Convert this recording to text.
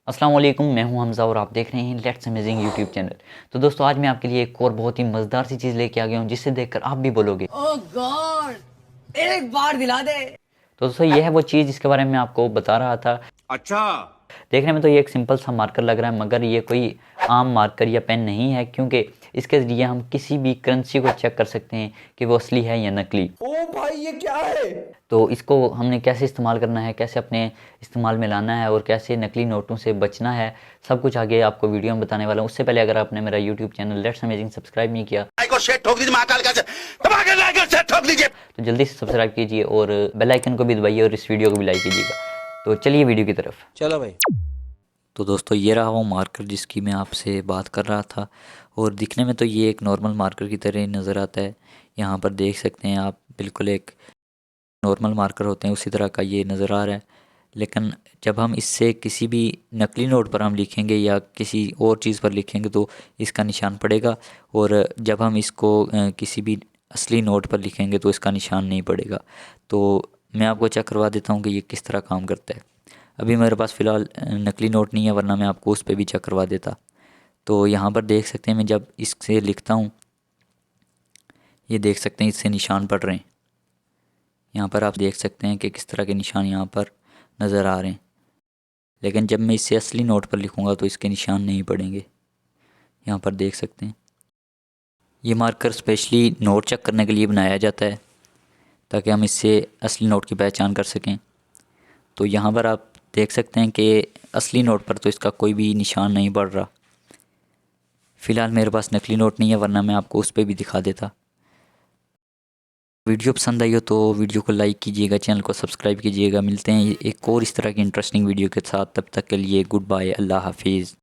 अस्सलाम वालेकुम, मैं हूं हमज़ा और आप देख रहे हैं लेट्स अमेजिंग यूट्यूब चैनल। तो दोस्तों आज मैं आपके लिए एक और बहुत ही मज़ेदार सी चीज़ लेके आ गया हूं जिसे देखकर आप भी बोलोगे ओह गॉड, एक बार दिला दे। तो दोस्तों ये है वो चीज़ जिसके बारे में आपको बता रहा था। अच्छा। देखने में तो ये एक सिंपल सा मार्कर लग रहा है, मगर ये कोई आम मार्कर या पेन नहीं है, क्योंकि इसके ज़रिए हम किसी भी करेंसी को चेक कर सकते हैं कि वो असली है या नकली। ओ भाई ये क्या है? तो इसको हमने कैसे इस्तेमाल करना है, कैसे अपने इस्तेमाल में लाना है और कैसे नकली नोटों से बचना है, सब कुछ आगे आपको वीडियो में बताने वाला हूँ। उससे पहले अगर आपने मेरा YouTube channel let's amazing subscribe नहीं किया तो जल्दी से सब्सक्राइब कीजिए और बेल आइकन को भी दबाइए और इस वीडियो को भी लाइक कीजिएगा। तो चलिए वीडियो की तरफ। चलो भाई। तो दोस्तों ये रहा वो मार्कर जिसकी मैं आपसे बात कर रहा था, और दिखने में तो ये एक नॉर्मल मार्कर की तरह ही नज़र आता है। यहाँ पर देख सकते हैं आप, बिल्कुल एक नॉर्मल मार्कर होते हैं उसी तरह का ये नज़र आ रहा है। लेकिन जब हम इससे किसी भी नकली नोट पर हम लिखेंगे या किसी और चीज़ पर लिखेंगे तो इसका निशान पड़ेगा, और जब हम इसको किसी भी असली नोट पर लिखेंगे तो इसका निशान नहीं पड़ेगा। तो मैं आपको चेक करवा देता हूँ कि ये किस तरह काम करता है। अभी मेरे पास फ़िलहाल नकली नोट नहीं है, वरना मैं आपको उस पर भी चेक करवा देता। तो यहाँ पर देख सकते हैं, मैं जब इससे लिखता हूँ ये देख सकते हैं इससे निशान पड़ रहे हैं। यहाँ पर आप देख सकते हैं कि किस तरह के निशान यहाँ पर नज़र आ रहे हैं। लेकिन जब मैं इससे असली नोट पर लिखूँगा तो इसके निशान नहीं पड़ेंगे। यहाँ पर देख सकते हैं ये मार्कर स्पेशली नोट चेक करने के लिए बनाया जाता है, ताकि हम इससे असली नोट की पहचान कर सकें। तो यहाँ पर आप देख सकते हैं कि असली नोट पर तो इसका कोई भी निशान नहीं पड़ रहा। फ़िलहाल मेरे पास नकली नोट नहीं है, वरना मैं आपको उस पर भी दिखा देता। वीडियो पसंद आई हो तो वीडियो को लाइक कीजिएगा, चैनल को सब्सक्राइब कीजिएगा। मिलते हैं एक और इस तरह की इंटरेस्टिंग वीडियो के साथ, तब तक के लिए गुड बाय, अल्लाह हाफिज़।